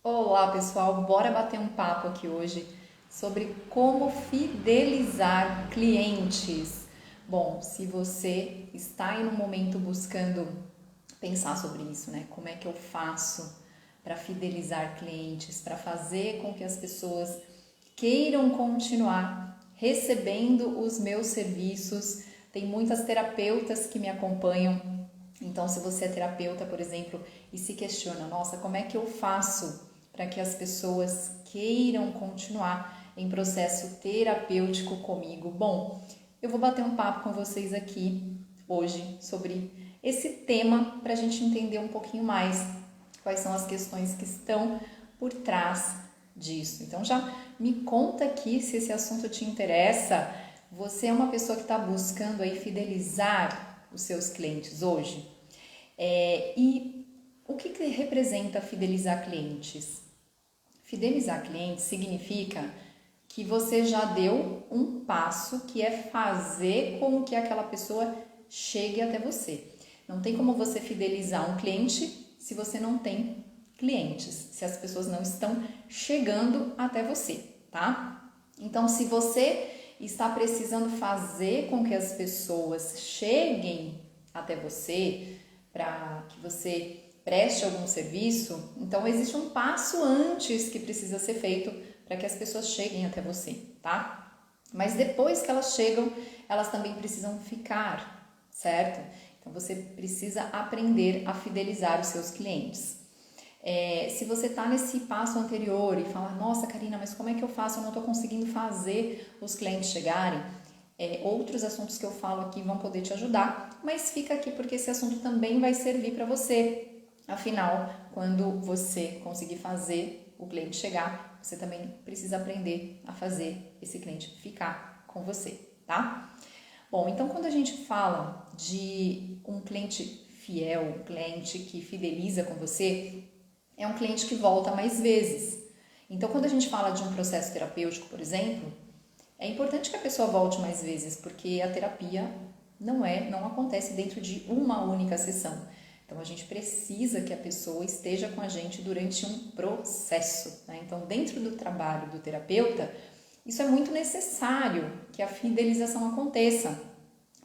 Olá pessoal, bora bater um papo aqui hoje sobre como fidelizar clientes. Bom, se você está em um momento buscando pensar sobre isso, né? Como é que eu faço para fidelizar clientes, para fazer com que as pessoas queiram continuar recebendo os meus serviços? Tem muitas terapeutas que me acompanham. Então, se você é terapeuta, por exemplo, e se questiona, nossa, como é que eu faço para que as pessoas queiram continuar em processo terapêutico comigo? Bom, eu vou bater um papo com vocês aqui hoje sobre esse tema para a gente entender um pouquinho mais quais são as questões que estão por trás disso. Então já me conta aqui se esse assunto te interessa. Você é uma pessoa que está buscando aí fidelizar os seus clientes hoje? E o que representa fidelizar clientes? Fidelizar clientes significa que você já deu um passo que é fazer com que aquela pessoa chegue até você. Não tem como você fidelizar um cliente se você não tem clientes, se as pessoas não estão chegando até você, tá? Então, se você está precisando fazer com que as pessoas cheguem até você, para que você preste algum serviço, então existe um passo antes que precisa ser feito para que as pessoas cheguem até você, tá? Mas depois que elas chegam, elas também precisam ficar, certo? Então você precisa aprender a fidelizar os seus clientes. Se você está nesse passo anterior e fala, nossa Karina, mas como é que eu faço? Eu não estou conseguindo fazer os clientes chegarem. Outros assuntos que eu falo aqui vão poder te ajudar, mas fica aqui porque esse assunto também vai servir para você. Afinal, quando você conseguir fazer o cliente chegar, você também precisa aprender a fazer esse cliente ficar com você, tá? Bom, então quando a gente fala de um cliente fiel, um cliente que fideliza com você, é um cliente que volta mais vezes. Então, quando a gente fala de um processo terapêutico, por exemplo, é importante que a pessoa volte mais vezes, porque a terapia não acontece dentro de uma única sessão. Então a gente precisa que a pessoa esteja com a gente durante um processo, né? Então, dentro do trabalho do terapeuta, isso é muito necessário que a fidelização aconteça,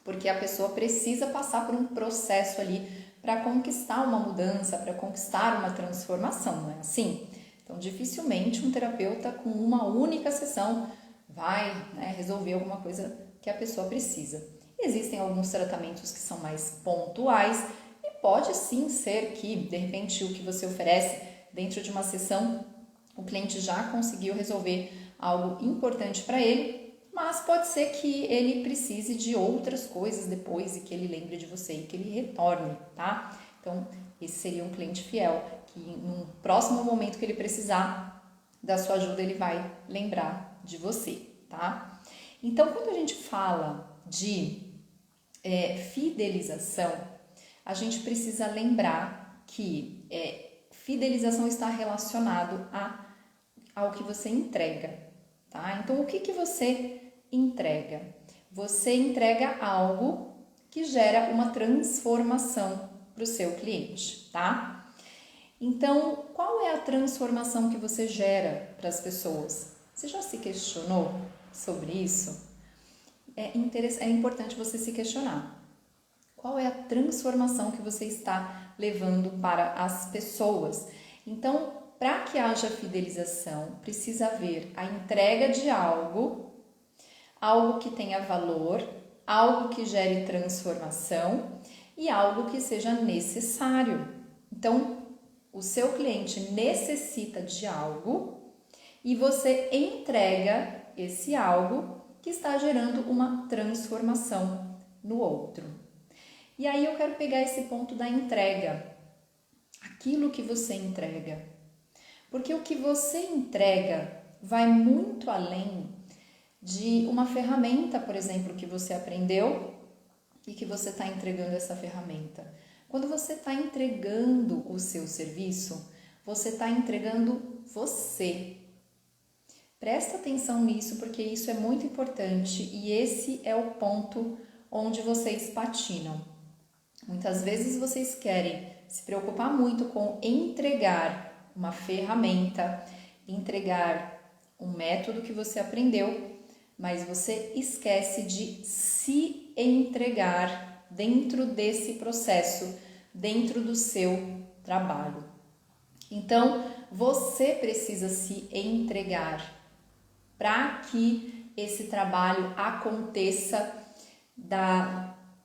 porque a pessoa precisa passar por um processo ali para conquistar uma mudança, para conquistar uma transformação, não é assim? Então, dificilmente um terapeuta com uma única sessão vai, né, resolver alguma coisa que a pessoa precisa. Existem alguns tratamentos que são mais pontuais e pode sim ser que, de repente, o que você oferece dentro de uma sessão, o cliente já conseguiu resolver algo importante para ele, mas pode ser que ele precise de outras coisas depois e que ele lembre de você e que ele retorne, tá? Então, esse seria um cliente fiel, que no próximo momento que ele precisar da sua ajuda, ele vai lembrar de você, tá? Então, quando a gente fala de fidelização, a gente precisa lembrar que fidelização está relacionado ao que você entrega, tá? Então, o que você entrega? Você entrega algo que gera uma transformação para o seu cliente, tá? Então, qual é a transformação que você gera para as pessoas? Você já se questionou sobre isso? É importante você se questionar. Qual é a transformação que você está levando para as pessoas? Então, para que haja fidelização, precisa haver a entrega de algo que tenha valor, algo que gere transformação e algo que seja necessário. Então, o seu cliente necessita de algo e você entrega esse algo que está gerando uma transformação no outro. E aí eu quero pegar esse ponto da entrega, aquilo que você entrega. Porque o que você entrega vai muito além de uma ferramenta, por exemplo, que você aprendeu e que você está entregando essa ferramenta. Quando você está entregando o seu serviço, você está entregando você. Presta atenção nisso, porque isso é muito importante e esse é o ponto onde vocês patinam. Muitas vezes vocês querem se preocupar muito com entregar uma ferramenta, entregar um método que você aprendeu, mas você esquece de se entregar dentro desse processo, dentro do seu trabalho. Então, você precisa se entregar para que esse trabalho aconteça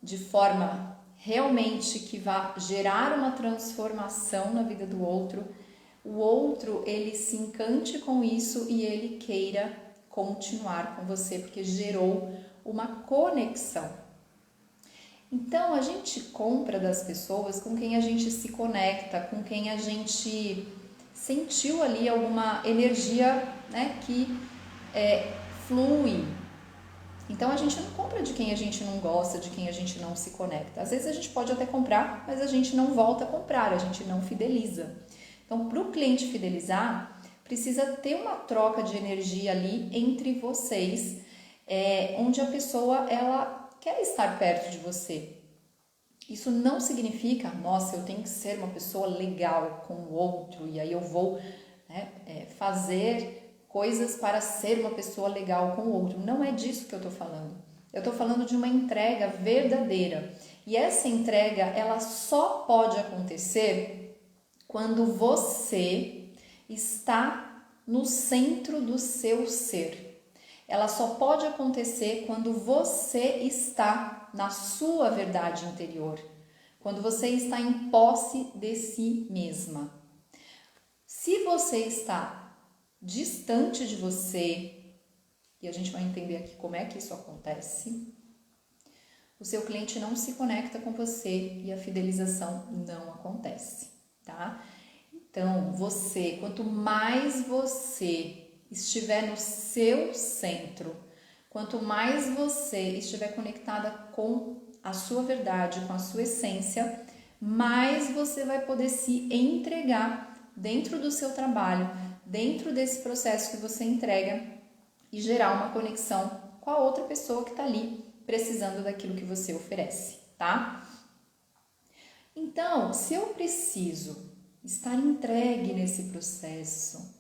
de forma realmente que vá gerar uma transformação na vida do outro. O outro, ele se encante com isso e ele queira continuar com você, porque gerou uma conexão. Então, a gente compra das pessoas com quem a gente se conecta, com quem a gente sentiu ali alguma energia, né, que flui. Então, a gente não compra de quem a gente não gosta, de quem a gente não se conecta. Às vezes a gente pode até comprar, mas a gente não volta a comprar, a gente não fideliza. Então, para o cliente fidelizar, precisa ter uma troca de energia ali entre vocês, onde a pessoa ela quer estar perto de você. Isso não significa, nossa, eu tenho que ser uma pessoa legal com o outro e aí eu vou, né, fazer coisas para ser uma pessoa legal com o outro. Não é disso que eu estou falando. Eu estou falando de uma entrega verdadeira. E essa entrega, ela só pode acontecer quando você está no centro do seu ser. Ela só pode acontecer quando você está na sua verdade interior, quando você está em posse de si mesma. Se você está distante de você, e a gente vai entender aqui como é que isso acontece, o seu cliente não se conecta com você e a fidelização não acontece, tá? Então, quanto mais você estiver no seu centro, quanto mais você estiver conectada com a sua verdade, com a sua essência, mais você vai poder se entregar dentro do seu trabalho, dentro desse processo que você entrega e gerar uma conexão com a outra pessoa que está ali precisando daquilo que você oferece, tá? Então, se eu preciso estar entregue nesse processo,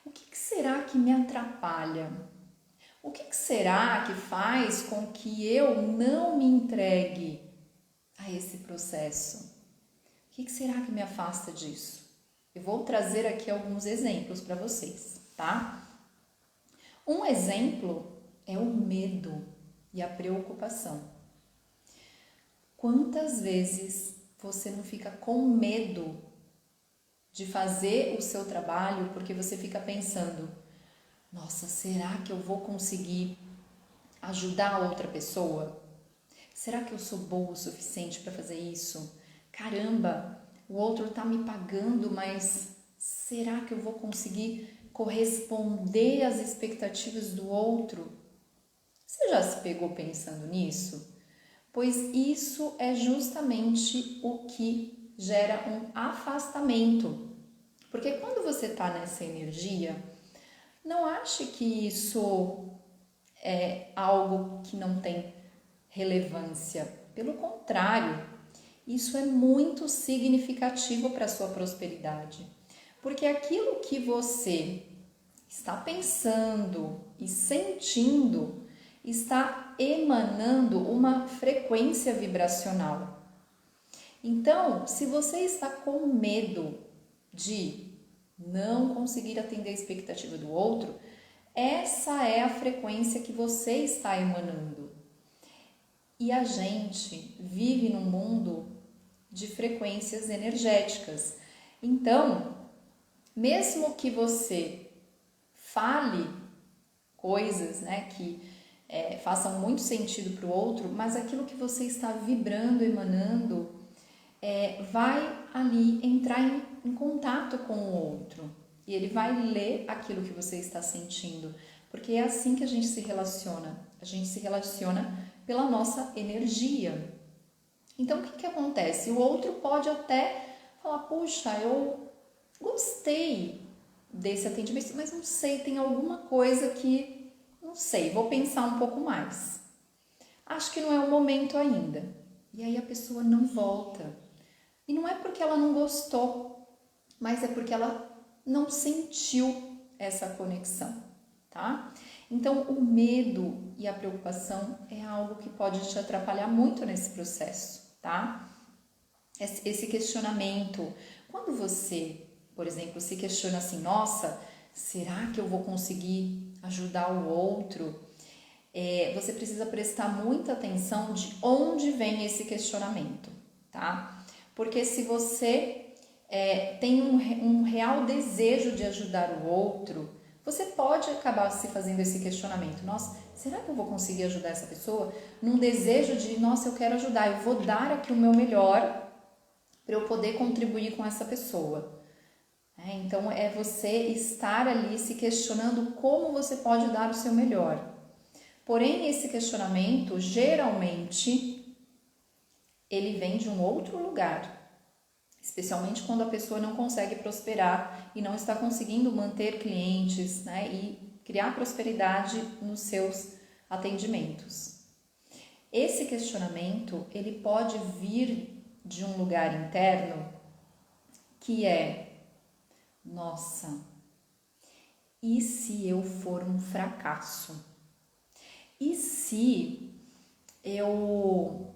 o que será que me atrapalha? O que será que faz com que eu não me entregue a esse processo? O que será que me afasta disso? Eu vou trazer aqui alguns exemplos para vocês, tá? Um exemplo é o medo e a preocupação. Quantas vezes você não fica com medo de fazer o seu trabalho porque você fica pensando: nossa, será que eu vou conseguir ajudar outra pessoa? Será que eu sou boa o suficiente para fazer isso? Caramba, o outro está me pagando, mas será que eu vou conseguir corresponder às expectativas do outro? Você já se pegou pensando nisso? Pois isso é justamente o que gera um afastamento. Porque quando você está nessa energia, não ache que isso é algo que não tem relevância. Pelo contrário, isso é muito significativo para a sua prosperidade. Porque aquilo que você está pensando e sentindo está emanando uma frequência vibracional. Então, se você está com medo de não conseguir atender a expectativa do outro, essa é a frequência que você está emanando. E a gente vive num mundo de frequências energéticas. Então, mesmo que você fale coisas, né, que façam muito sentido para o outro, mas aquilo que você está vibrando, emanando, vai ali entrar em contato com o outro. E ele vai ler aquilo que você está sentindo. Porque é assim que a gente se relaciona. A gente se relaciona pela nossa energia. Então, o que acontece? O outro pode até falar: puxa, eu gostei desse atendimento, mas não sei, tem alguma coisa que, não sei, vou pensar um pouco mais. Acho que não é o momento ainda. E aí a pessoa não volta. E não é porque ela não gostou, mas é porque ela não sentiu essa conexão, tá? Então, o medo e a preocupação é algo que pode te atrapalhar muito nesse processo, tá? Esse questionamento, quando você, por exemplo, se questiona assim, nossa, será que eu vou conseguir ajudar o outro? Você precisa prestar muita atenção de onde vem esse questionamento, tá? Porque se você tem um real desejo de ajudar o outro, você pode acabar se fazendo esse questionamento. Nossa, será que eu vou conseguir ajudar essa pessoa? Num desejo de, nossa, eu quero ajudar, eu vou dar aqui o meu melhor para eu poder contribuir com essa pessoa. Então, é você estar ali se questionando como você pode dar o seu melhor. Porém, esse questionamento, geralmente, ele vem de um outro lugar. Especialmente quando a pessoa não consegue prosperar e não está conseguindo manter clientes, né, e criar prosperidade nos seus atendimentos. Esse questionamento, ele pode vir de um lugar interno que é, nossa, e se eu for um fracasso? E se eu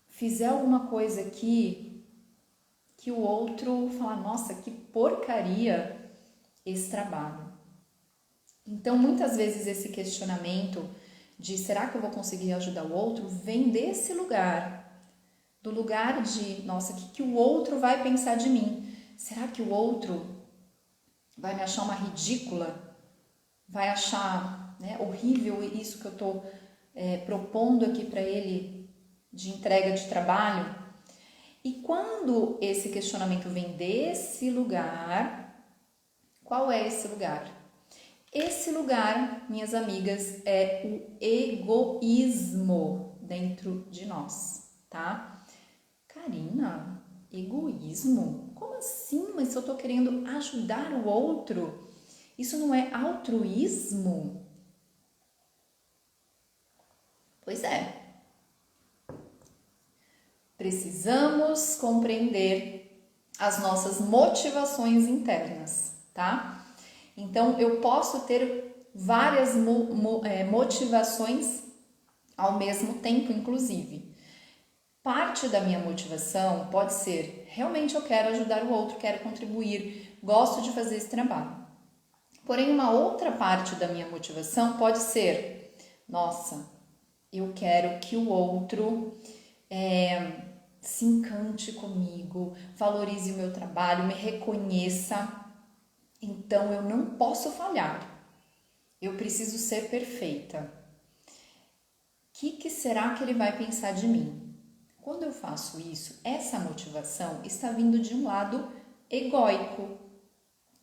fizer alguma coisa aqui que o outro fala, nossa, que porcaria esse trabalho. Então, muitas vezes esse questionamento de será que eu vou conseguir ajudar o outro vem desse lugar, do lugar de, nossa, o que o outro vai pensar de mim? Será que o outro vai me achar uma ridícula? Vai achar, né, horrível isso que eu estou propondo aqui para ele de entrega de trabalho? E quando esse questionamento vem desse lugar, qual é esse lugar? Esse lugar, minhas amigas, é o egoísmo dentro de nós, tá? Karina, egoísmo? Como assim? Mas se eu tô querendo ajudar o outro, isso não é altruísmo? Pois é. Precisamos compreender as nossas motivações internas, tá? Então, eu posso ter várias motivações ao mesmo tempo, inclusive. Parte da minha motivação pode ser, realmente eu quero ajudar o outro, quero contribuir, gosto de fazer esse trabalho. Porém, uma outra parte da minha motivação pode ser, nossa, eu quero que o outro se encante comigo, valorize o meu trabalho, me reconheça. Então eu não posso falhar. Eu preciso ser perfeita. O que será que ele vai pensar de mim? Quando eu faço isso, essa motivação está vindo de um lado egóico,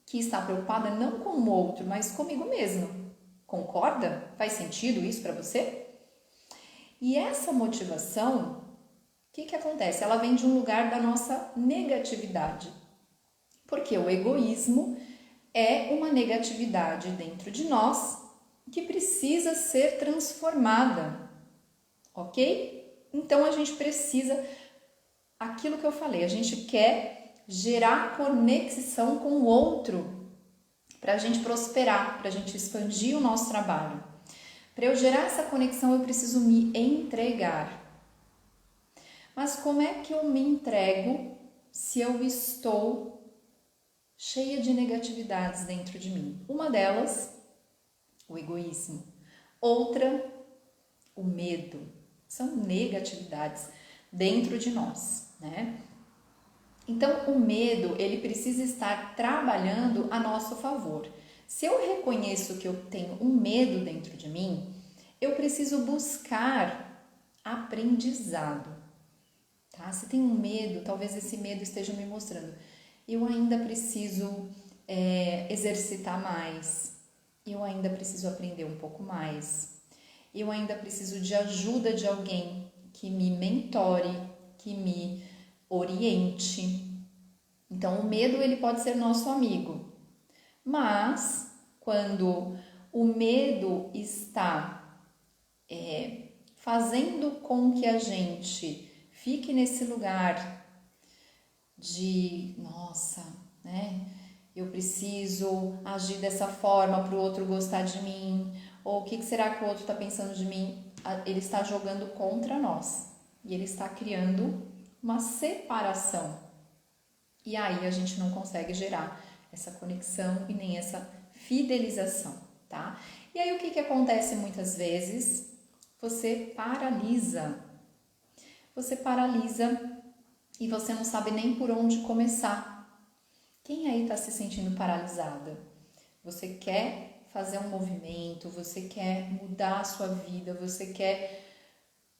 que está preocupada não com o outro, mas comigo mesmo. Concorda? Faz sentido isso para você? E essa motivação, o que acontece? Ela vem de um lugar da nossa negatividade. Porque o egoísmo é uma negatividade dentro de nós que precisa ser transformada, ok? Então a gente precisa, aquilo que eu falei, a gente quer gerar conexão com o outro para a gente prosperar, para a gente expandir o nosso trabalho. Para eu gerar essa conexão, eu preciso me entregar. Mas como é que eu me entrego se eu estou cheia de negatividades dentro de mim? Uma delas, o egoísmo. Outra, o medo. São negatividades dentro de nós, né? Então, o medo, ele precisa estar trabalhando a nosso favor. Se eu reconheço que eu tenho um medo dentro de mim, eu preciso buscar aprendizado, tá? Se tem um medo, talvez esse medo esteja me mostrando, eu ainda preciso exercitar mais, eu ainda preciso aprender um pouco mais, eu ainda preciso de ajuda de alguém que me mentore, que me oriente. Então, o medo, ele pode ser nosso amigo, mas quando o medo está fazendo com que a gente fique nesse lugar de, nossa, né? Eu preciso agir dessa forma para o outro gostar de mim, ou o que será que o outro está pensando de mim? Ele está jogando contra nós e ele está criando uma separação. E aí a gente não consegue gerar essa conexão e nem essa fidelização, tá? E aí o que acontece muitas vezes? Você paralisa. Você paralisa e você não sabe nem por onde começar. Quem aí está se sentindo paralisada? Você quer fazer um movimento, você quer mudar a sua vida, você quer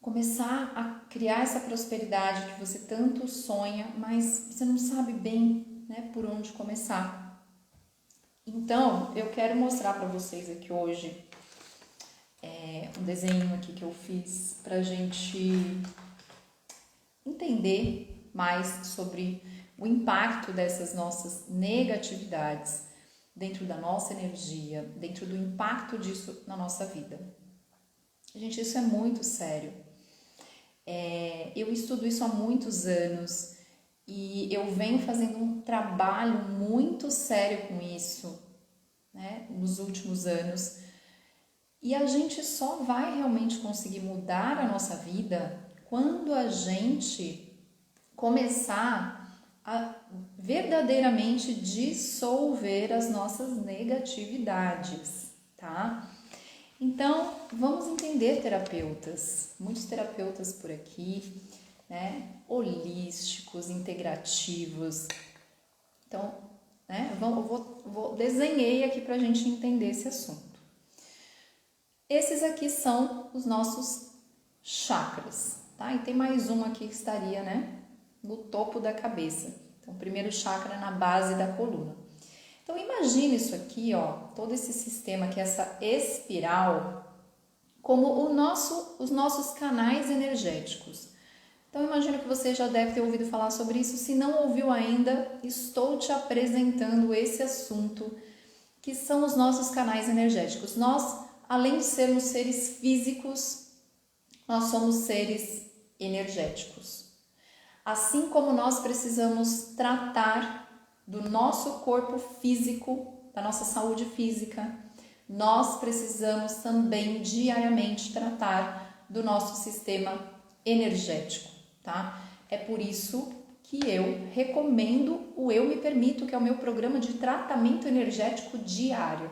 começar a criar essa prosperidade que você tanto sonha, mas você não sabe bem, né, por onde começar. Então, eu quero mostrar para vocês aqui hoje um desenho aqui que eu fiz para a gente entender mais sobre o impacto dessas nossas negatividades dentro da nossa energia, dentro do impacto disso na nossa vida. Gente, isso é muito sério. Eu estudo isso há muitos anos e eu venho fazendo um trabalho muito sério com isso, né, nos últimos anos. E a gente só vai realmente conseguir mudar a nossa vida quando a gente começar a verdadeiramente dissolver as nossas negatividades, tá? Então, vamos entender terapeutas, muitos terapeutas por aqui, né? Holísticos, integrativos. Então, né? Desenhei aqui pra gente entender esse assunto. Esses aqui são os nossos chakras, tá? E tem mais um aqui que estaria, né, no topo da cabeça. Então, o primeiro chakra na base da coluna. Então, imagine isso aqui, ó, todo esse sistema aqui, essa espiral, como os nossos canais energéticos. Então, imagino que você já deve ter ouvido falar sobre isso. Se não ouviu ainda, estou te apresentando esse assunto, que são os nossos canais energéticos. Nós, além de sermos seres físicos, nós somos seres energéticos. Assim como nós precisamos tratar do nosso corpo físico, da nossa saúde física, nós precisamos também diariamente tratar do nosso sistema energético, tá? É por isso que eu recomendo o Eu Me Permito, que é o meu programa de tratamento energético diário.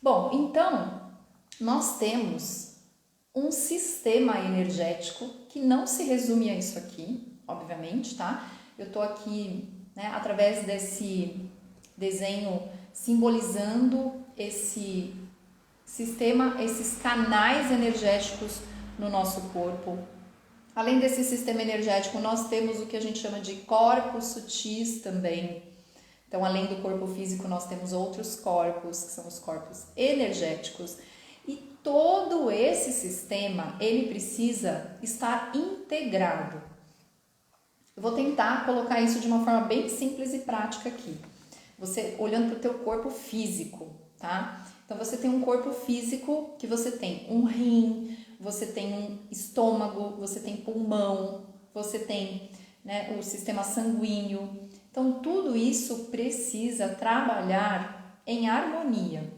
Bom, então, nós temos um sistema energético que não se resume a isso aqui, obviamente, tá? Eu tô aqui, né, através desse desenho simbolizando esse sistema, esses canais energéticos no nosso corpo. Além desse sistema energético, nós temos o que a gente chama de corpos sutis também. Então, além do corpo físico, nós temos outros corpos, que são os corpos energéticos. E todo esse sistema, ele precisa estar integrado. Eu vou tentar colocar isso de uma forma bem simples e prática aqui. Você olhando para o teu corpo físico, tá? Então, você tem um corpo físico que você tem um rim, você tem um estômago, você tem pulmão, você tem, né, o sistema sanguíneo. Então, tudo isso precisa trabalhar em harmonia.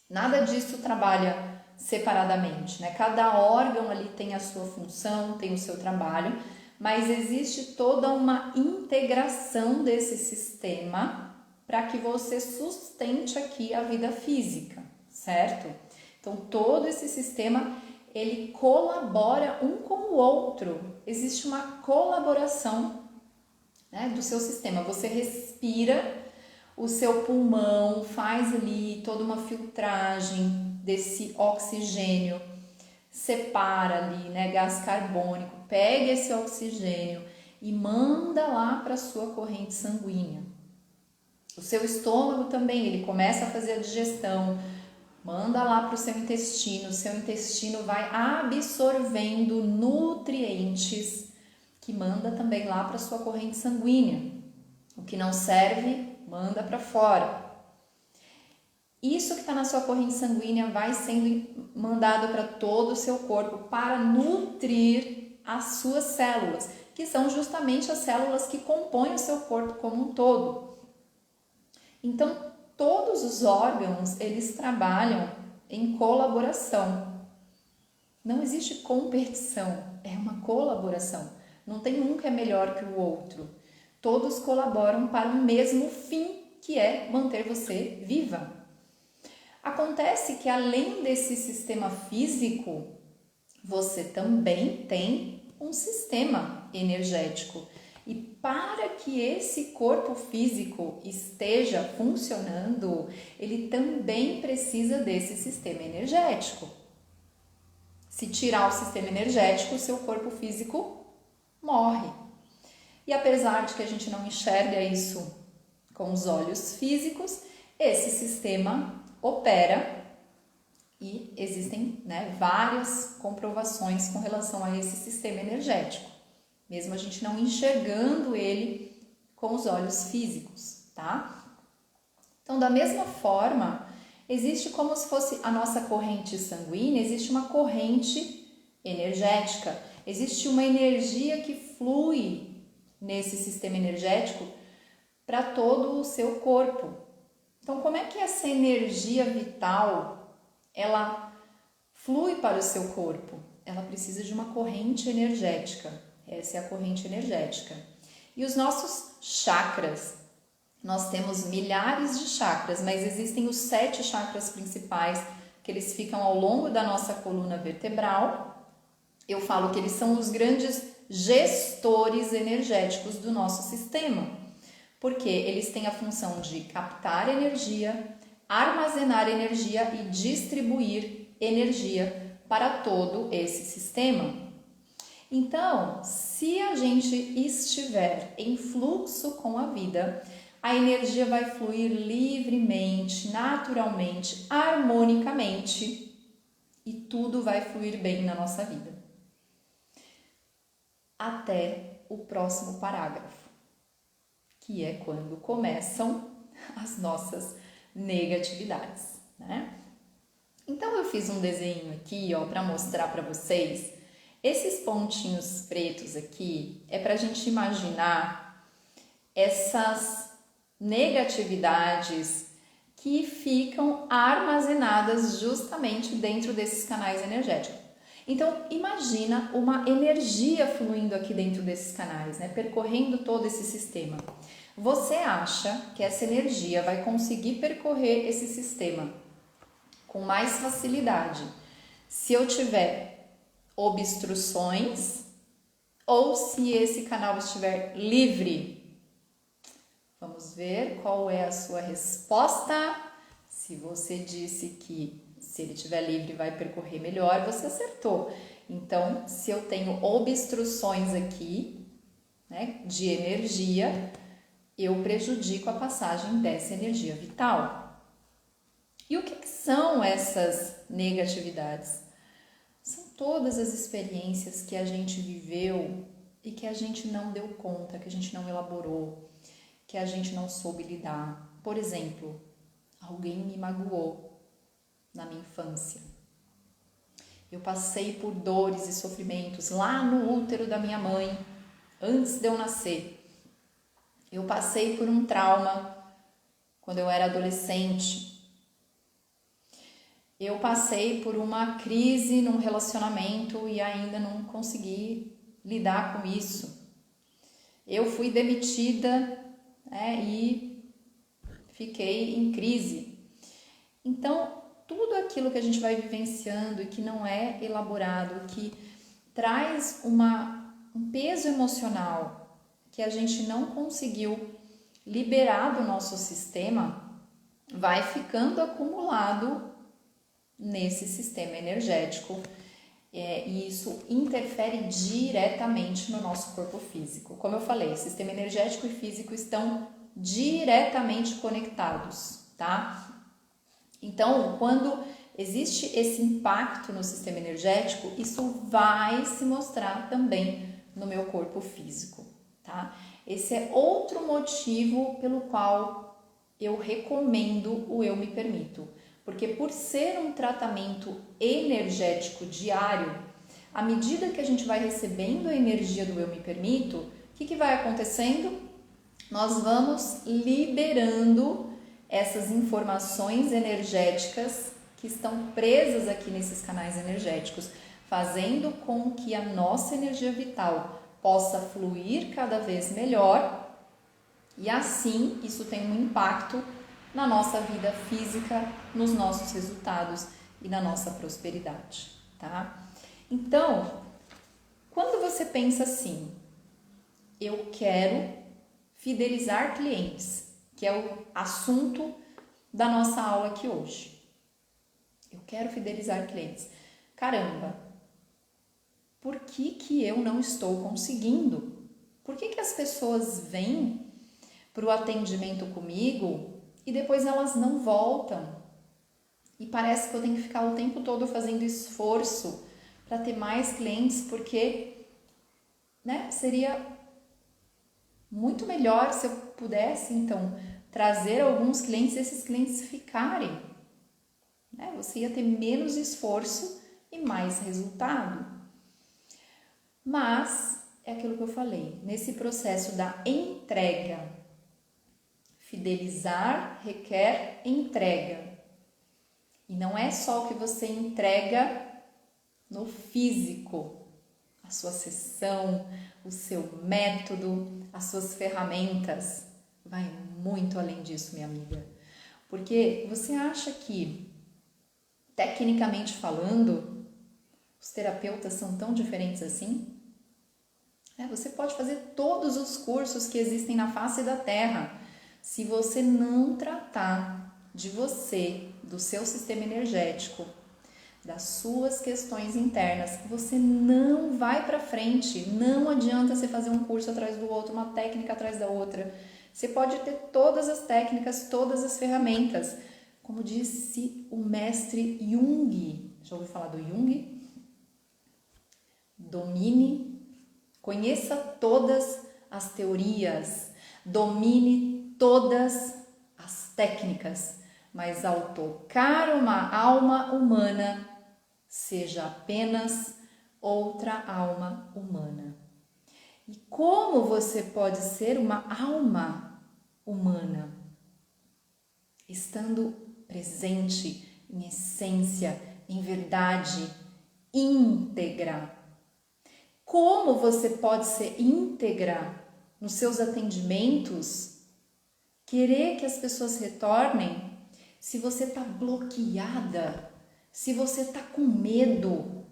Nada disso trabalha separadamente, né? Cada órgão ali tem a sua função, tem o seu trabalho, mas existe toda uma integração desse sistema para que você sustente aqui a vida física, certo? Então, todo esse sistema, ele colabora um com o outro. Existe uma colaboração, né, do seu sistema. Você respira, o seu pulmão faz ali toda uma filtragem desse oxigênio, separa ali, né, gás carbônico, pega esse oxigênio e manda lá para a sua corrente sanguínea. O seu estômago também, ele começa a fazer a digestão, manda lá para o seu intestino vai absorvendo nutrientes que manda também lá para a sua corrente sanguínea. O que não serve, manda para fora. Isso que está na sua corrente sanguínea vai sendo mandado para todo o seu corpo para nutrir as suas células. que são justamente as células que compõem o seu corpo como um todo. Então, todos os órgãos, eles trabalham em colaboração. Não existe competição, é uma colaboração. Não tem um que é melhor que o outro. Todos colaboram para o mesmo fim, que é manter você viva. Acontece que além desse sistema físico, você também tem um sistema energético. E para que esse corpo físico esteja funcionando, ele também precisa desse sistema energético. Se tirar o sistema energético, o seu corpo físico morre. E apesar de que a gente não enxerga isso com os olhos físicos, esse sistema opera e existem, várias comprovações com relação a esse sistema energético, mesmo a gente não enxergando ele com os olhos físicos, tá? Então, da mesma forma, existe como se fosse a nossa corrente sanguínea, existe uma corrente energética, existe uma energia que flui nesse sistema energético para todo o seu corpo. Então, como é que essa energia vital, ela flui para o seu corpo? Ela precisa de uma corrente energética. Essa é a corrente energética. E os nossos chakras, nós temos milhares de chakras, mas existem os 7 chakras principais, que eles ficam ao longo da nossa coluna vertebral. Eu falo que eles são os grandes gestores energéticos do nosso sistema, porque eles têm a função de captar energia, armazenar energia e distribuir energia para todo esse sistema. Então, se a gente estiver em fluxo com a vida, a energia vai fluir livremente, naturalmente, harmonicamente e tudo vai fluir bem na nossa vida. Até o próximo parágrafo, que é quando começam as nossas negatividades, né? Então eu fiz um desenho aqui, ó, para mostrar para vocês. Esses pontinhos pretos aqui é para a gente imaginar essas negatividades que ficam armazenadas justamente dentro desses canais energéticos. Então, imagina uma energia fluindo aqui dentro desses canais, né? Percorrendo todo esse sistema. Você acha que essa energia vai conseguir percorrer esse sistema com mais facilidade se eu tiver obstruções ou se esse canal estiver livre? Vamos ver qual é a sua resposta. Se você disse que se ele estiver livre vai percorrer melhor, você acertou. Então, se eu tenho obstruções aqui, né, de energia, eu prejudico a passagem dessa energia vital. E o que são essas negatividades? São todas as experiências que a gente viveu e que a gente não deu conta, que a gente não elaborou, que a gente não soube lidar. Por exemplo, alguém me magoou na minha infância. Eu passei por dores e sofrimentos lá no útero da minha mãe, antes de eu nascer. Eu passei por um trauma quando eu era adolescente. Eu passei por uma crise num relacionamento e ainda não consegui lidar com isso. Eu fui demitida, e fiquei em crise. Então, tudo aquilo que a gente vai vivenciando e que não é elaborado, que traz um peso emocional que a gente não conseguiu liberar do nosso sistema, vai ficando acumulado nesse sistema energético, e isso interfere diretamente no nosso corpo físico. Como eu falei, sistema energético e físico estão diretamente conectados, tá? Então, quando existe esse impacto no sistema energético, isso vai se mostrar também no meu corpo físico, tá? Esse é outro motivo pelo qual eu recomendo o Eu Me Permito. Porque por ser um tratamento energético diário, À medida que a gente vai recebendo a energia do eu me permito, o que vai acontecendo? Nós vamos liberando essas informações energéticas que estão presas aqui nesses canais energéticos, fazendo com que a nossa energia vital possa fluir cada vez melhor e assim isso tem um impacto na nossa vida física, nos nossos resultados e na nossa prosperidade, tá? Então, quando você pensa assim, eu quero fidelizar clientes, que é o assunto da nossa aula aqui hoje. Eu quero fidelizar clientes. Caramba, por que eu não estou conseguindo? Por que as pessoas vêm para o atendimento comigo e depois elas não voltam? E parece que eu tenho que ficar o tempo todo fazendo esforço para ter mais clientes, porque, né, seria muito melhor se eu pudesse, então, trazer alguns clientes e esses clientes ficarem. Né? Você ia ter menos esforço e mais resultado. Mas, é aquilo que eu falei, nesse processo da entrega, fidelizar requer entrega. E não é só o que você entrega no físico, a sua sessão, o seu método, as suas ferramentas. Vai muito além disso, minha amiga. Porque você acha que, tecnicamente falando, os terapeutas são tão diferentes assim? Você pode fazer todos os cursos que existem na face da Terra. Se você não tratar de você, do seu sistema energético, das suas questões internas, você não vai para frente. Não adianta você fazer um curso atrás do outro, uma técnica atrás da outra. Você pode ter todas as técnicas, todas as ferramentas. Como disse o mestre Jung, já ouviu falar do Jung? Domine, conheça todas as teorias, domine todas as técnicas, mas ao tocar uma alma humana, seja apenas outra alma humana. E como você pode ser uma alma humana? Estando presente em essência, em verdade, íntegra. Como você pode ser íntegra nos seus atendimentos, querer que as pessoas retornem, se você está bloqueada, se você está com medo,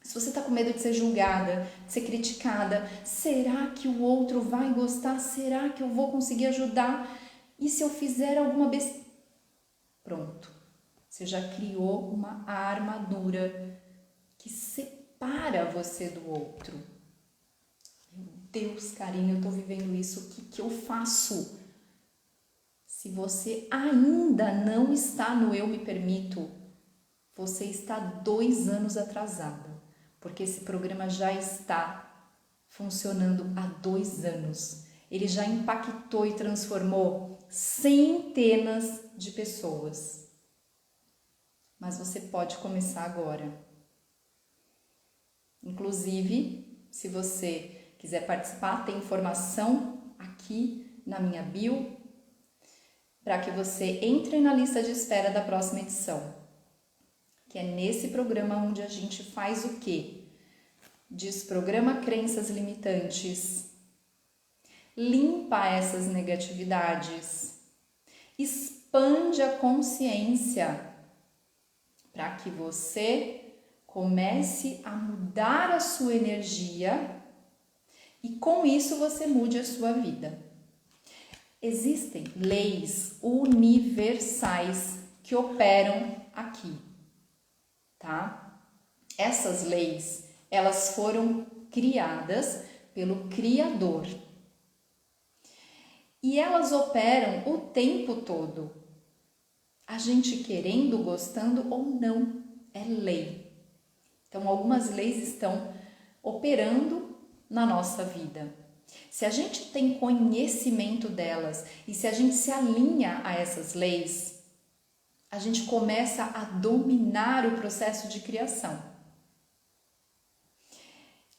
se você está com medo de ser julgada, de ser criticada, será que o outro vai gostar? Será que eu vou conseguir ajudar? E se eu fizer alguma besteira? Pronto, você já criou uma armadura que separa você do outro. Meu Deus, Karine, eu estou vivendo isso, o que eu faço? Se você ainda não está no Eu Me Permito, você está 2 anos atrasada, porque esse programa já está funcionando há 2 anos. Ele já impactou e transformou centenas de pessoas. Mas você pode começar agora. Inclusive, se você quiser participar, tem informação aqui na minha bio para que você entre na lista de espera da próxima edição. Que é nesse programa onde a gente faz o quê? Desprograma crenças limitantes, limpa essas negatividades, expande a consciência para que você comece a mudar a sua energia e com isso você mude a sua vida. Existem leis universais que operam aqui, tá? Essas leis, elas foram criadas pelo Criador. E elas operam o tempo todo. A gente querendo, gostando ou não, é lei. Então, algumas leis estão operando na nossa vida. Se a gente tem conhecimento delas e se a gente se alinha a essas leis, a gente começa a dominar o processo de criação.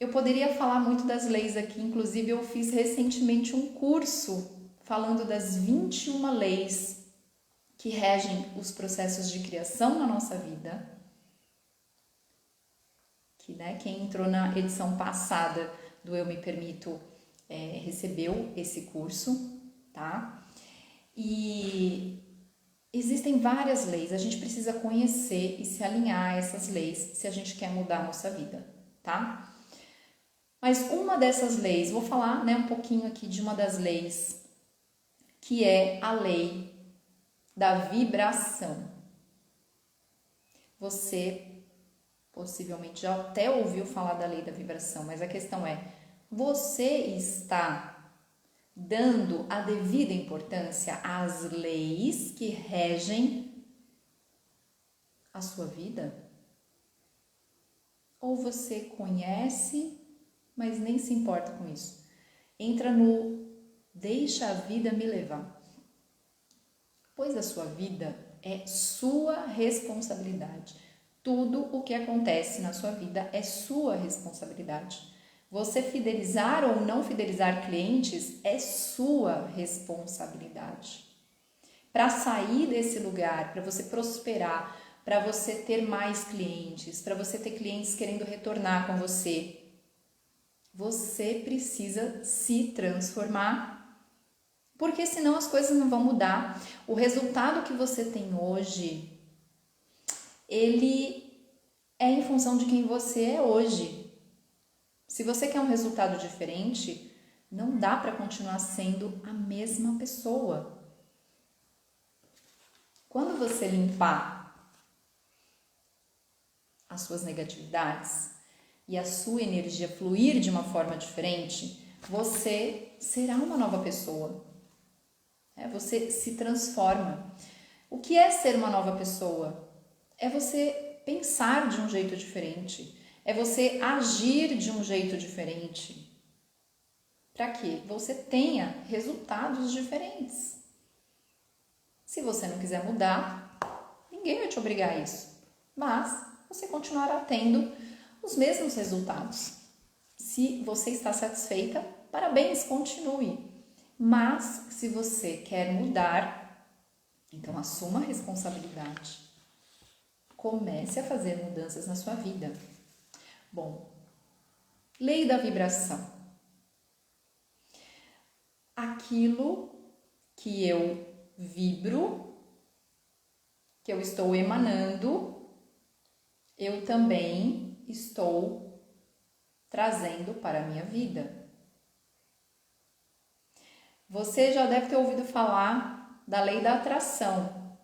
Eu poderia falar muito das leis aqui, inclusive eu fiz recentemente um curso falando das 21 leis que regem os processos de criação na nossa vida. Que, né, quem entrou na edição passada do Eu Me Permito recebeu esse curso, tá? E existem várias leis, a gente precisa conhecer e se alinhar a essas leis se a gente quer mudar a nossa vida, tá? Mas uma dessas leis, vou falar, né, um pouquinho aqui de uma das leis, que é a lei da vibração. Você possivelmente já até ouviu falar da lei da vibração, mas a questão é, você está dando a devida importância às leis que regem a sua vida? Ou você conhece, mas nem se importa com isso? Entra no deixa a vida me levar. Pois a sua vida é sua responsabilidade. Tudo o que acontece na sua vida é sua responsabilidade. Você fidelizar ou não fidelizar clientes é sua responsabilidade. Para sair desse lugar, para você prosperar, para você ter mais clientes, para você ter clientes querendo retornar com você, você precisa se transformar, porque senão as coisas não vão mudar. O resultado que você tem hoje, ele é em função de quem você é hoje. Se você quer um resultado diferente, não dá para continuar sendo a mesma pessoa. Quando você limpar as suas negatividades e a sua energia fluir de uma forma diferente, você será uma nova pessoa. Você se transforma. O que é ser uma nova pessoa? É você pensar de um jeito diferente. É você agir de um jeito diferente. Para que você tenha resultados diferentes. Se você não quiser mudar, ninguém vai te obrigar a isso. Mas você continuará tendo os mesmos resultados. Se você está satisfeita, parabéns, continue. Mas se você quer mudar, então assuma a responsabilidade. Comece a fazer mudanças na sua vida. Bom, lei da vibração. Aquilo que eu vibro, que eu estou emanando, eu também estou trazendo para a minha vida. Você já deve ter ouvido falar da lei da atração.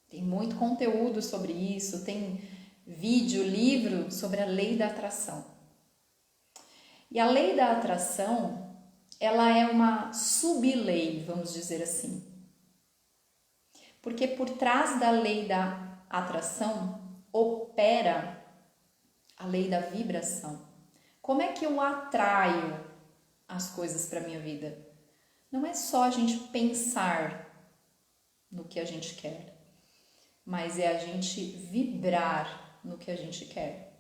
Tem muito conteúdo sobre isso, tem vídeo, livro sobre a lei da atração. E a lei da atração, ela é uma sublei, vamos dizer assim. Porque por trás da lei da atração opera a lei da vibração. Como é que eu atraio as coisas para a minha vida? Não é só a gente pensar no que a gente quer, mas é a gente vibrar no que a gente quer.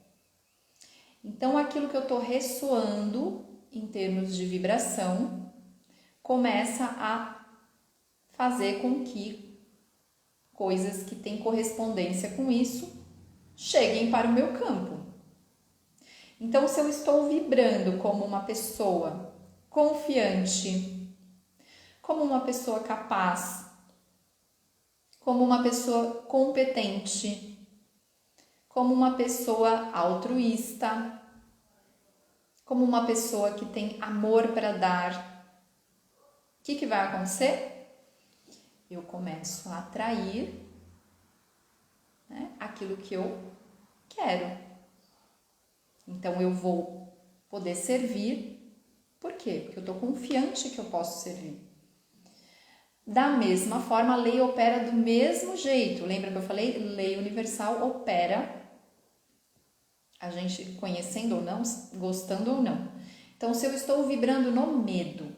Então, aquilo que eu estou ressoando em termos de vibração começa a fazer com que coisas que têm correspondência com isso cheguem para o meu campo. Então, se eu estou vibrando como uma pessoa confiante, como uma pessoa capaz, como uma pessoa competente, como uma pessoa altruísta, como uma pessoa que tem amor para dar, o que vai acontecer? Eu começo a atrair, né, aquilo que eu quero. Então eu vou poder servir. Por quê? Porque eu estou confiante que eu posso servir. Da mesma forma, a lei opera do mesmo jeito. Lembra que eu falei? Lei universal opera, a gente conhecendo ou não, gostando ou não. Então, se eu estou vibrando no medo,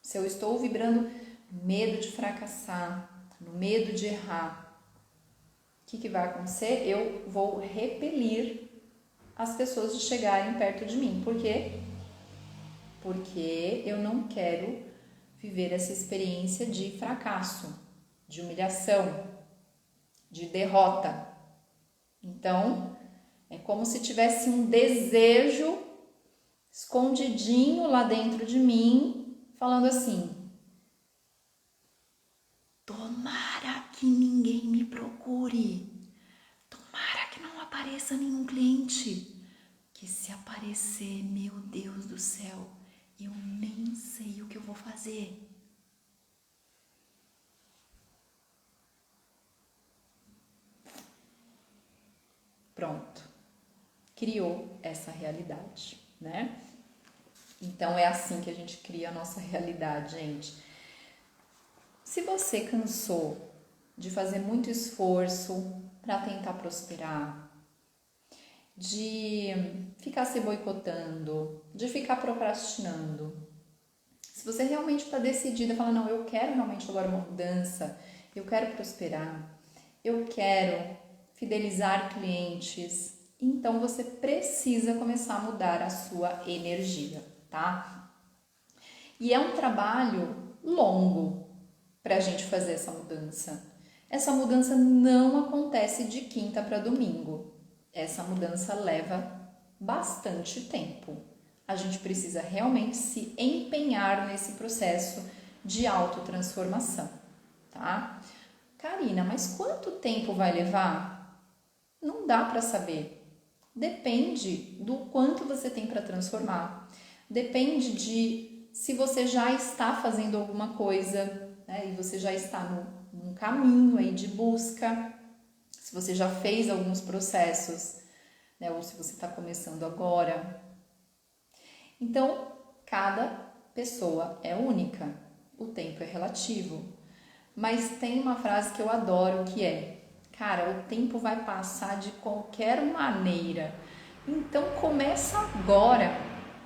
se eu estou vibrando no medo de fracassar, no medo de errar, o que vai acontecer? Eu vou repelir as pessoas de chegarem perto de mim. Por quê? Porque eu não quero viver essa experiência de fracasso, de humilhação, de derrota. Então, é como se tivesse um desejo escondidinho lá dentro de mim, falando assim: tomara que ninguém me procure, tomara que não apareça nenhum cliente, que se aparecer, meu Deus do céu, eu nem sei o que eu vou fazer. Pronto, criou essa realidade, né? Então é assim que a gente cria a nossa realidade, gente. Se você cansou de fazer muito esforço para tentar prosperar, de ficar se boicotando, de ficar procrastinando, se você realmente está decidida a falar, não, eu quero realmente agora uma mudança, eu quero prosperar, eu quero fidelizar clientes, então você precisa começar a mudar a sua energia, tá? E é um trabalho longo para a gente fazer essa mudança. Essa mudança não acontece de quinta para domingo. Essa mudança leva bastante tempo. A gente precisa realmente se empenhar nesse processo de autotransformação, tá? Karina, mas quanto tempo vai levar? Não dá para saber. Depende do quanto você tem para transformar. Depende de se você já está fazendo alguma coisa, né, e você já está num caminho aí de busca, se você já fez alguns processos, né, ou se você está começando agora. Então, cada pessoa é única, o tempo é relativo. Mas tem uma frase que eu adoro que é: cara, o tempo vai passar de qualquer maneira. Então começa agora.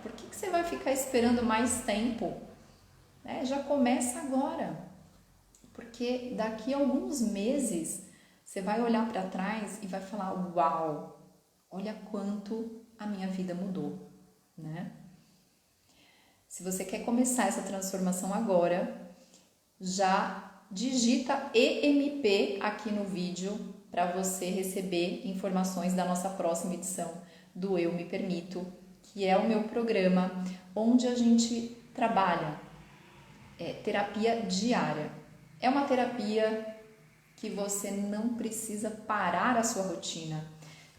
Por que você vai ficar esperando mais tempo? Já começa agora. Porque daqui a alguns meses você vai olhar para trás e vai falar: uau, olha quanto a minha vida mudou, né? Se você quer começar essa transformação agora, já digita EMP aqui no vídeo para você receber informações da nossa próxima edição do Eu Me Permito, que é o meu programa onde a gente trabalha terapia diária. É uma terapia que você não precisa parar a sua rotina.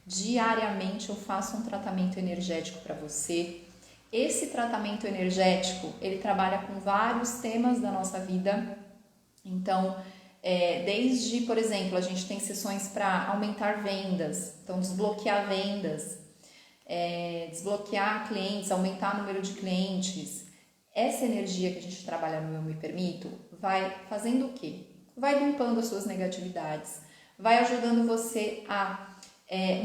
Diariamente eu faço um tratamento energético para você. Esse tratamento energético, ele trabalha com vários temas da nossa vida. Então, desde, por exemplo, a gente tem sessões para aumentar vendas, então desbloquear vendas, desbloquear clientes, aumentar o número de clientes. Essa energia que a gente trabalha no Eu Me Permito vai fazendo o quê? Vai limpando as suas negatividades, vai ajudando você a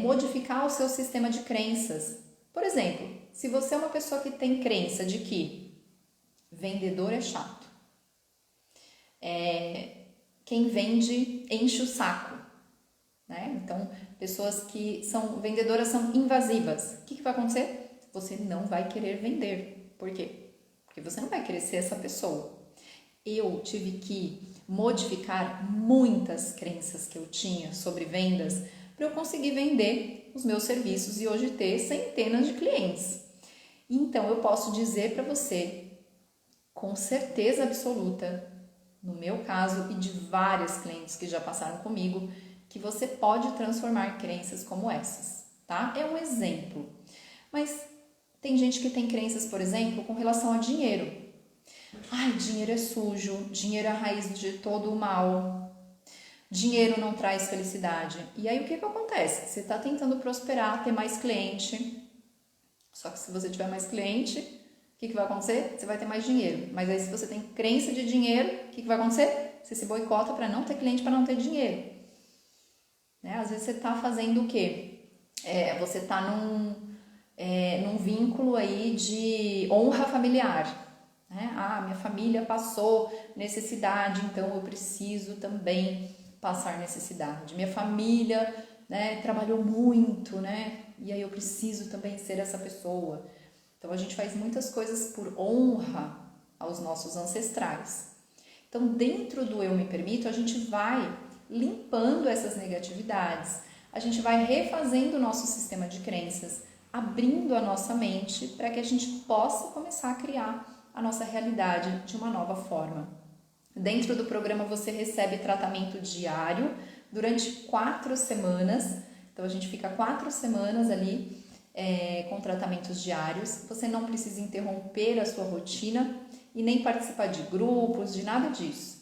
modificar o seu sistema de crenças. Por exemplo, se você é uma pessoa que tem crença de que vendedor é chato, quem vende enche o saco, né? Então, pessoas que são vendedoras são invasivas. O que vai acontecer? Você não vai querer vender. Por quê? Porque você não vai querer ser essa pessoa. Eu tive que modificar muitas crenças que eu tinha sobre vendas para eu conseguir vender os meus serviços e hoje ter centenas de clientes. Então, eu posso dizer para você, com certeza absoluta, no meu caso e de várias clientes que já passaram comigo, que você pode transformar crenças como essas, tá? É um exemplo. Mas tem gente que tem crenças, por exemplo, com relação a dinheiro. Ai, dinheiro é sujo, dinheiro é a raiz de todo o mal, dinheiro não traz felicidade. E aí o que acontece? Você está tentando prosperar, ter mais cliente, só que se você tiver mais cliente, o que vai acontecer? Você vai ter mais dinheiro. Mas aí se você tem crença de dinheiro, o que vai acontecer? Você se boicota para não ter cliente, para não ter dinheiro. Né? Às vezes você está fazendo o quê? Você está num vínculo aí de honra familiar. Né? Minha família passou necessidade, então eu preciso também passar necessidade. Minha família, né, trabalhou muito, né, E aí eu preciso também ser essa pessoa. Então a gente faz muitas coisas por honra aos nossos ancestrais. Então dentro do eu me permito, a gente vai limpando essas negatividades, a gente vai refazendo o nosso sistema de crenças, abrindo a nossa mente para que a gente possa começar a criar a nossa realidade de uma nova forma. Dentro do programa você recebe tratamento diário durante 4 semanas. Então a gente fica 4 semanas ali com tratamentos diários. Você não precisa interromper a sua rotina e nem participar de grupos, de nada disso.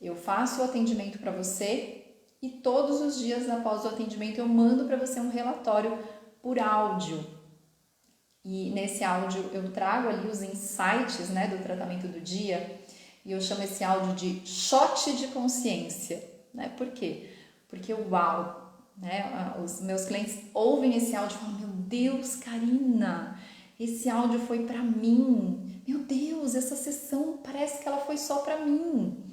Eu faço o atendimento para você e todos os dias após o atendimento eu mando para você um relatório por áudio. E nesse áudio eu trago ali os insights, né, do tratamento do dia, e eu chamo esse áudio de shot de consciência, né? Por quê? Porque uau, né, os meus clientes ouvem esse áudio e falam: meu Deus, Karina, esse áudio foi para mim. Meu Deus, essa sessão parece que ela foi só para mim.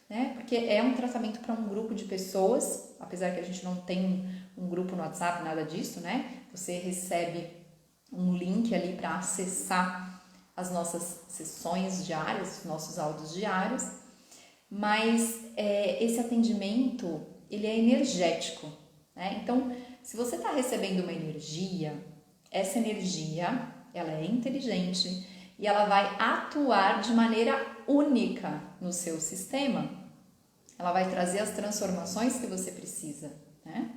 Né? Porque é um tratamento para um grupo de pessoas, apesar que a gente não tem um grupo no WhatsApp, nada disso, né? Você recebe um link ali para acessar as nossas sessões diárias, os nossos áudios diários, mas esse atendimento, ele é energético, né? Então, se você está recebendo uma energia, essa energia, ela é inteligente e ela vai atuar de maneira única no seu sistema. Ela vai trazer as transformações que você precisa, né?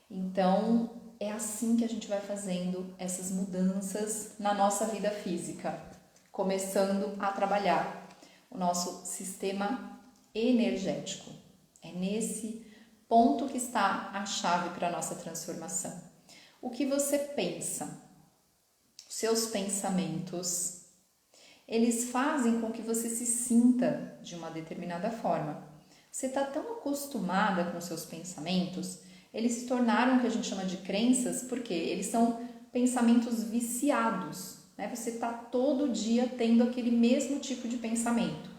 Então, é assim que a gente vai fazendo essas mudanças na nossa vida física, começando a trabalhar o nosso sistema energético. É nesse ponto que está a chave para a nossa transformação. O que você pensa? Os seus pensamentos, eles fazem com que você se sinta de uma determinada forma. Você está tão acostumada com seus pensamentos, eles se tornaram o que a gente chama de crenças, porque eles são pensamentos viciados, né? Você está todo dia tendo aquele mesmo tipo de pensamento.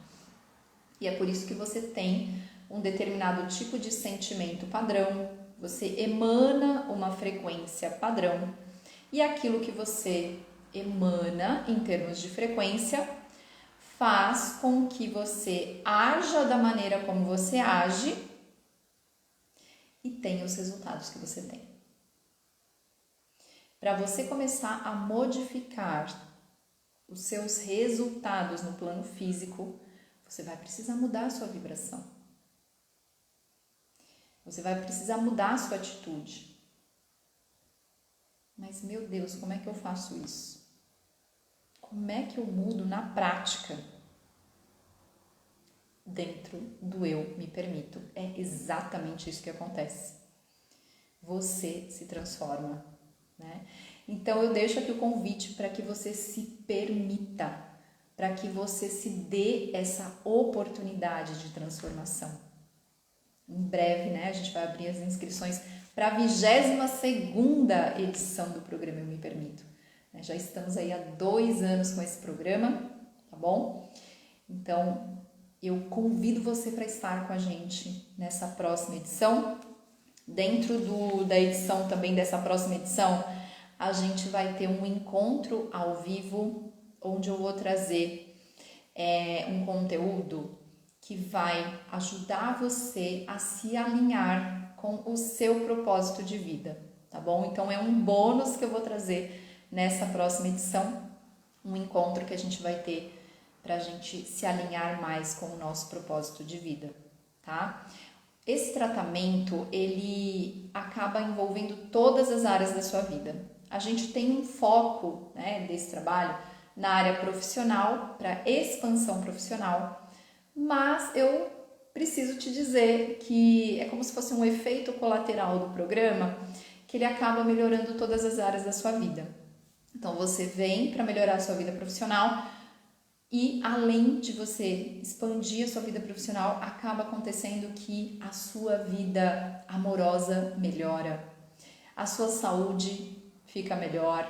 E é por isso que você tem um determinado tipo de sentimento padrão, você emana uma frequência padrão, e aquilo que você emana em termos de frequência faz com que você haja da maneira como você age e tenha os resultados que você tem. Para você começar a modificar os seus resultados no plano físico, você vai precisar mudar a sua vibração. Você vai precisar mudar a sua atitude. Mas, meu Deus, como é que eu faço isso? Como é que eu mudo na prática? Dentro do eu me permito. É exatamente isso que acontece. Você se transforma, né? Então eu deixo aqui o convite para que você se permita, para que você se dê essa oportunidade de transformação. Em breve, né, a gente vai abrir as inscrições para a 22ª edição do programa Eu Me Permito. Já estamos aí há 2 anos com esse programa, tá bom? Então, eu convido você para estar com a gente nessa próxima edição. Dentro da edição também dessa próxima edição, a gente vai ter um encontro ao vivo, onde eu vou trazer um conteúdo que vai ajudar você a se alinhar com o seu propósito de vida, tá bom? Então é um bônus que eu vou trazer nessa próxima edição, um encontro que a gente vai ter para a gente se alinhar mais com o nosso propósito de vida, tá? Esse tratamento, ele acaba envolvendo todas as áreas da sua vida. A gente tem um foco, né, desse trabalho na área profissional, para expansão profissional, mas eu preciso te dizer que é como se fosse um efeito colateral do programa, que ele acaba melhorando todas as áreas da sua vida. Então, você vem para melhorar a sua vida profissional e, além de você expandir a sua vida profissional, acaba acontecendo que a sua vida amorosa melhora, a sua saúde fica melhor,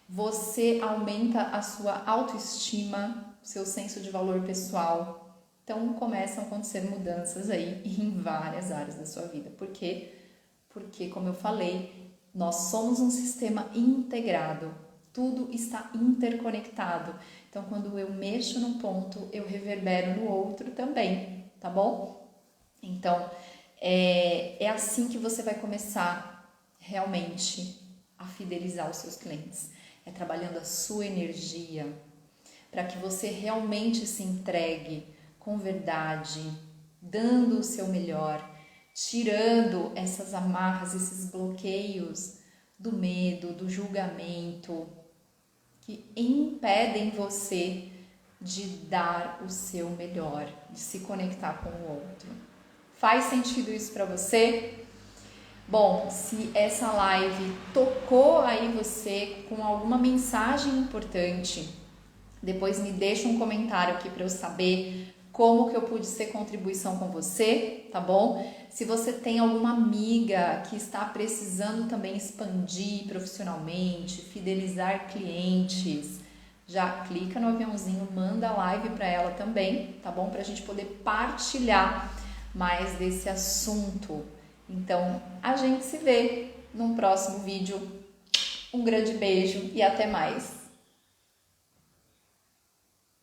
você aumenta a sua autoestima, seu senso de valor pessoal. Então, começam a acontecer mudanças aí em várias áreas da sua vida. Por quê? Porque, como eu falei, Nós somos um sistema integrado, tudo está interconectado. Então, quando eu mexo num ponto, eu reverbero no outro também, tá bom? Então, é assim que você vai começar realmente a fidelizar os seus clientes. É trabalhando a sua energia para que você realmente se entregue com verdade, dando o seu melhor, tirando essas amarras, esses bloqueios do medo, do julgamento, que impedem você de dar o seu melhor, de se conectar com o outro. Faz sentido isso para você? Bom, se essa live tocou aí você com alguma mensagem importante, depois me deixa um comentário aqui para eu saber como que eu pude ser contribuição com você, tá bom? Se você tem alguma amiga que está precisando também expandir profissionalmente, fidelizar clientes, já clica no aviãozinho, manda a live para ela também, tá bom? Para a gente poder partilhar mais desse assunto. Então, a gente se vê num próximo vídeo. Um grande beijo e até mais!